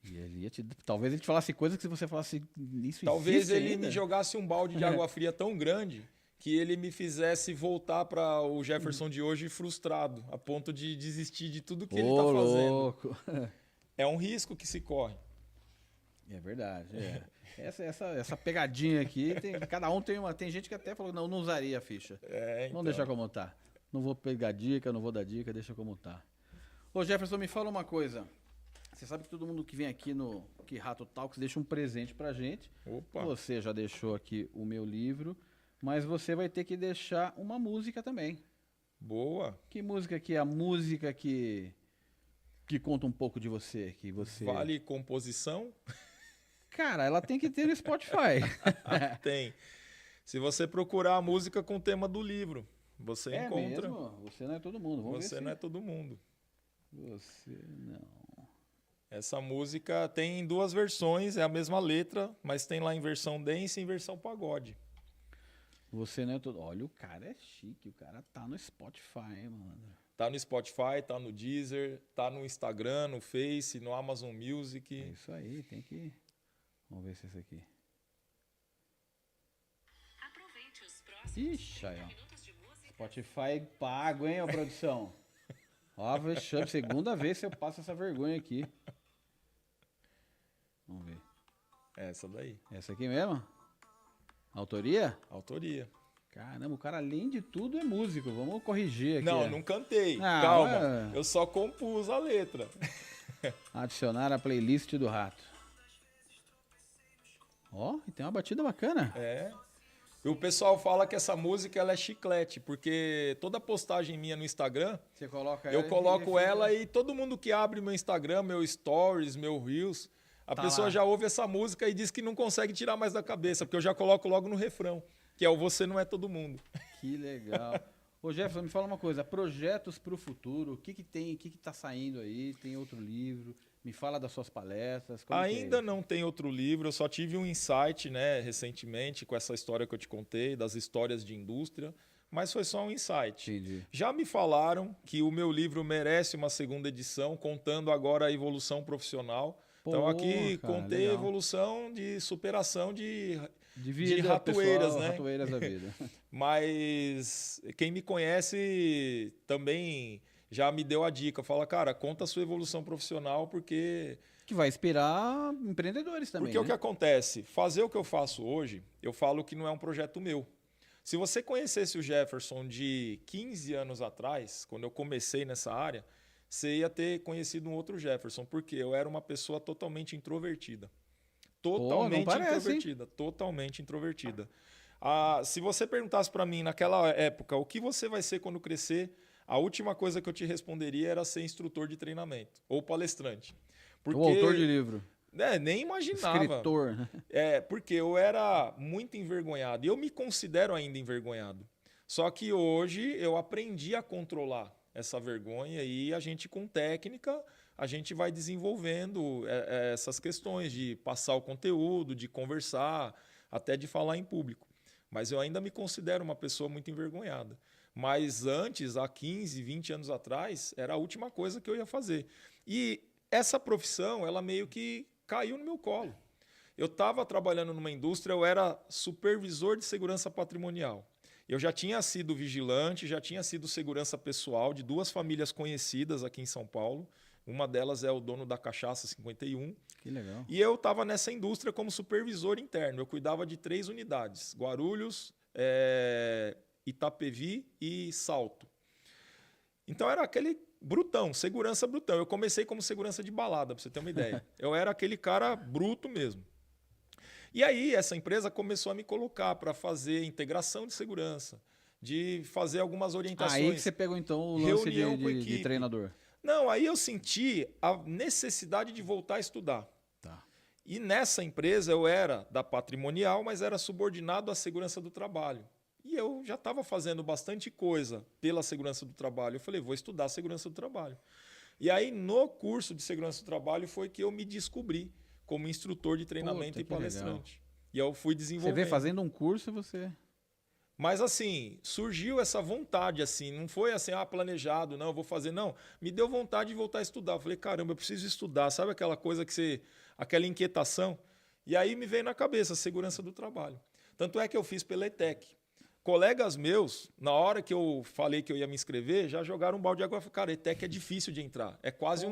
E ele talvez ele te falasse coisas que se você falasse isso. Talvez ele me jogasse um balde de água fria tão grande que ele me fizesse voltar para o Jefferson de hoje frustrado, a ponto de desistir de tudo que ele está fazendo. Louco. É um risco que se corre. É verdade. Essa pegadinha aqui, cada um tem uma. Tem gente que até falou que não usaria a ficha. Então. Vamos deixar como tá. Não vou pegar dica, não vou dar dica, deixa como tá. Ô Jefferson, me fala uma coisa. Você sabe que todo mundo que vem aqui no Que Rato Talks deixa um presente pra gente. Opa! Você já deixou aqui o meu livro, mas você vai ter que deixar uma música também. Boa! Que música que é a música que conta um pouco de você? Que você... Vale composição? Cara, ela tem que ter no Spotify. Tem. Se você procurar a música com o tema do livro, você É encontra. mesmo? Você não é todo mundo. Vamos Você ver não se... é todo mundo. Você não. Essa música tem 2 versões, é a mesma letra, mas tem lá em versão dance e em versão pagode. Você não é todo... Olha, o cara é chique. O cara tá no Spotify, mano. Tá no Spotify, tá no Deezer, tá no Instagram, no Face, no Amazon Music. É isso aí, tem que... Vamos ver se é esse aqui. Ixi, aí, ó. Spotify pago, hein, ó, produção? Ó, vexame, segunda vez que eu passo essa vergonha aqui. Vamos ver. Essa daí. Essa aqui mesmo? Autoria? Autoria. Caramba, o cara, além de tudo, é músico. Vamos corrigir aqui. Não, não cantei. Ah, Calma. Eu só compus a letra. Adicionar a playlist do Rato. Ó, e tem uma batida bacana. É. E o pessoal fala que essa música ela é chiclete, porque toda postagem minha no Instagram, Você coloca eu coloco ela e todo mundo que abre meu Instagram, meu Stories, meu Reels, a pessoa lá. já ouve essa música e diz que não consegue tirar mais da cabeça, porque eu já coloco logo no refrão, que é o Você Não É Todo Mundo. Que legal. Ô Jefferson, me fala uma coisa, projetos para o futuro, o que que tem, o que que tá saindo aí? Tem outro livro? Me fala das suas palestras. Como que é Ainda isso? não tem outro livro, eu só tive um insight, né, recentemente, com essa história que eu te contei, das histórias de indústria, mas foi só um insight. Entendi. Já me falaram que o meu livro merece uma segunda edição, contando agora a evolução profissional. Então Pô, aqui cara, contei legal. a evolução de superação de vida, ratoeiras, pessoal, né? Ratoeiras da vida. Mas quem me conhece também já me deu a dica. Fala, cara, conta a sua evolução profissional, porque Que vai inspirar empreendedores também, porque o né? que acontece? Fazer o que eu faço hoje, eu falo que não é um projeto meu. Se você conhecesse o Jefferson de 15 anos atrás, quando eu comecei nessa área, você ia ter conhecido um outro Jefferson, porque eu era uma pessoa totalmente introvertida. Totalmente parece, hein? introvertida. Totalmente introvertida. Se você perguntasse para mim naquela época o que você vai ser quando crescer, a última coisa que eu te responderia era ser instrutor de treinamento ou palestrante. Porque, O autor de livro. nem imaginava. Escritor, né? Porque eu era muito envergonhado. E eu me considero ainda envergonhado. Só que hoje eu aprendi a controlar essa vergonha e a gente, com técnica, a gente vai desenvolvendo essas questões de passar o conteúdo, de conversar, até de falar em público. Mas eu ainda me considero uma pessoa muito envergonhada. Mas antes, há 15, 20 anos atrás, era a última coisa que eu ia fazer. E essa profissão, ela meio que caiu no meu colo. Eu estava trabalhando numa indústria, eu era supervisor de segurança patrimonial. Eu já tinha sido vigilante, já tinha sido segurança pessoal de 2 famílias conhecidas aqui em São Paulo. Uma delas é o dono da Cachaça 51. Que legal. E eu estava nessa indústria como supervisor interno. Eu cuidava de 3 unidades: Guarulhos, Itapevi e Salto. Então era aquele brutão, segurança brutão. Eu comecei como segurança de balada, para você ter uma ideia. Eu era aquele cara bruto mesmo. E aí essa empresa começou a me colocar para fazer integração de segurança, de fazer algumas orientações. Aí que você pegou então o lance reunião com a de equipe. treinador. Não, aí eu senti a necessidade de voltar a estudar. Tá. E nessa empresa eu era da patrimonial, mas era subordinado à segurança do trabalho. E eu já estava fazendo bastante coisa pela segurança do trabalho. Eu falei, vou estudar segurança do trabalho. E aí, no curso de segurança do trabalho, foi que eu me descobri como instrutor de treinamento e palestrante. E eu fui desenvolvendo. Você vê, fazendo um curso, você... Mas assim, surgiu essa vontade, assim, não foi assim, planejado, não, eu vou fazer, não. Me deu vontade de voltar a estudar. Eu falei, caramba, eu preciso estudar. Sabe aquela coisa que você, aquela inquietação? E aí me veio na cabeça a segurança do trabalho. Tanto é que eu fiz pela ETEC. Colegas meus, na hora que eu falei que eu ia me inscrever, já jogaram um balde de água e falaram, cara, ETEC é difícil de entrar. É quase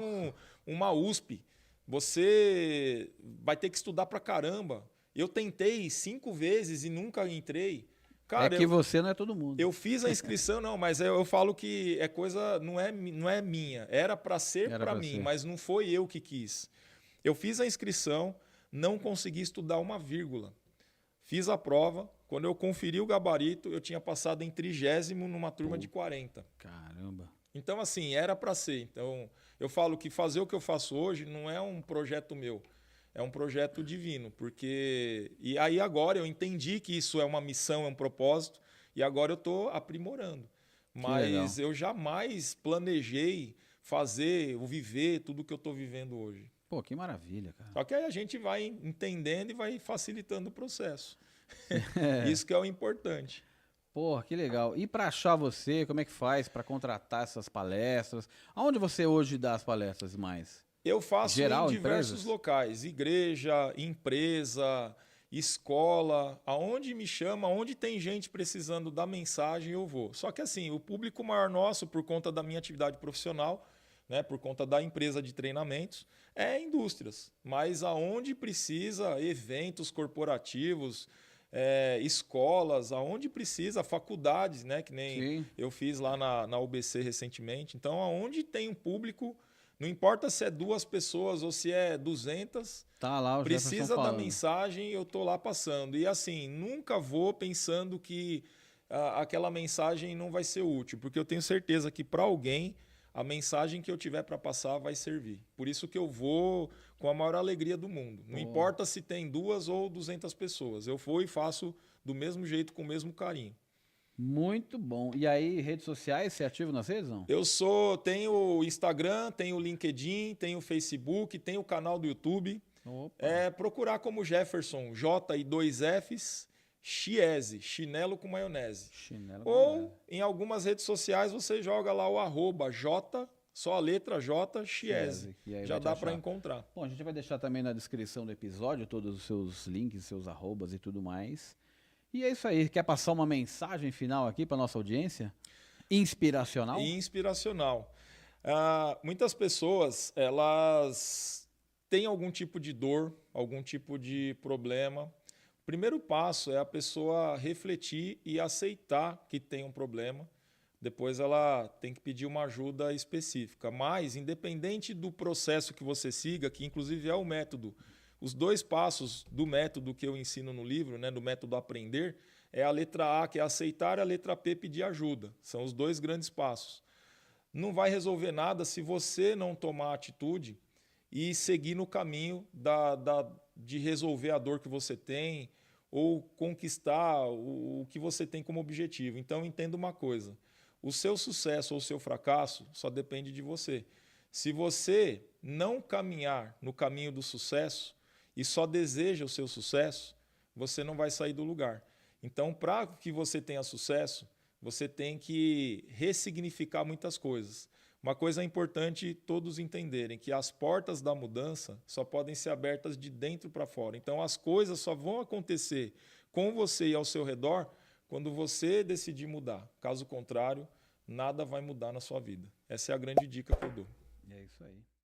uma USP. Você vai ter que estudar pra caramba. Eu tentei 5 vezes e nunca entrei. Cara, é que você não é todo mundo. Eu fiz a inscrição, não, mas eu falo que é coisa, não é minha. Era para ser para mim, mas não foi eu que quis. Eu fiz a inscrição, não consegui estudar uma vírgula. Fiz a prova, quando eu conferi o gabarito, eu tinha passado em 30º numa turma de 40. Caramba. Então, assim, era para ser. Então, eu falo que fazer o que eu faço hoje não é um projeto meu. É um projeto divino, porque... E aí agora eu entendi que isso é uma missão, é um propósito, e agora eu estou aprimorando. Mas eu jamais planejei fazer ou viver tudo que eu estou vivendo hoje. Pô, que maravilha, cara. Só que aí a gente vai entendendo e vai facilitando o processo. Isso que é o importante. Porra, que legal. E para achar você, como é que faz para contratar essas palestras? Aonde você hoje dá as palestras mais? Eu faço em diversos locais, igreja, empresa, escola, aonde me chama, aonde tem gente precisando da mensagem, eu vou. Só que assim, o público maior nosso, por conta da minha atividade profissional, né, por conta da empresa de treinamentos, é indústrias. Mas aonde precisa, eventos corporativos, escolas, aonde precisa, faculdades, né, que nem Sim. eu fiz lá na UBC recentemente. Então, aonde tem um público... Não importa se é 2 pessoas ou se é 200, tá lá, precisa da mensagem, eu estou lá passando. E assim, nunca vou pensando que aquela mensagem não vai ser útil, porque eu tenho certeza que para alguém a mensagem que eu tiver para passar vai servir. Por isso que eu vou com a maior alegria do mundo. Não importa se tem 2 ou 200 pessoas, eu vou e faço do mesmo jeito, com o mesmo carinho. Muito bom. E aí, redes sociais, você é ativo nas redes, não? Tenho o Instagram, tenho o LinkedIn, tenho o Facebook, tenho o canal do YouTube. Procurar como Jefferson, J e 2 Fs, Chiese, chinelo com maionese. Ou em algumas redes sociais você joga lá o @J, só a letra J, Chiese. Já dá para encontrar. Bom, a gente vai deixar também na descrição do episódio todos os seus links, seus arrobas e tudo mais. E é isso aí. Quer passar uma mensagem final aqui para nossa audiência? Inspiracional? Inspiracional. Muitas pessoas, elas têm algum tipo de dor, algum tipo de problema. O primeiro passo é a pessoa refletir e aceitar que tem um problema. Depois ela tem que pedir uma ajuda específica. Mas, independente do processo que você siga, que inclusive é o método, os 2 passos do método que eu ensino no livro, né, do método aprender, é a letra A, que é aceitar, e a letra P, pedir ajuda. São os 2 grandes passos. Não vai resolver nada se você não tomar atitude e seguir no caminho de resolver a dor que você tem ou conquistar o que você tem como objetivo. Então, entenda uma coisa. O seu sucesso ou o seu fracasso só depende de você. Se você não caminhar no caminho do sucesso, e só deseja o seu sucesso, você não vai sair do lugar. Então, para que você tenha sucesso, você tem que ressignificar muitas coisas. Uma coisa importante todos entenderem, que as portas da mudança só podem ser abertas de dentro para fora. Então, as coisas só vão acontecer com você e ao seu redor quando você decidir mudar. Caso contrário, nada vai mudar na sua vida. Essa é a grande dica que eu dou. É isso aí.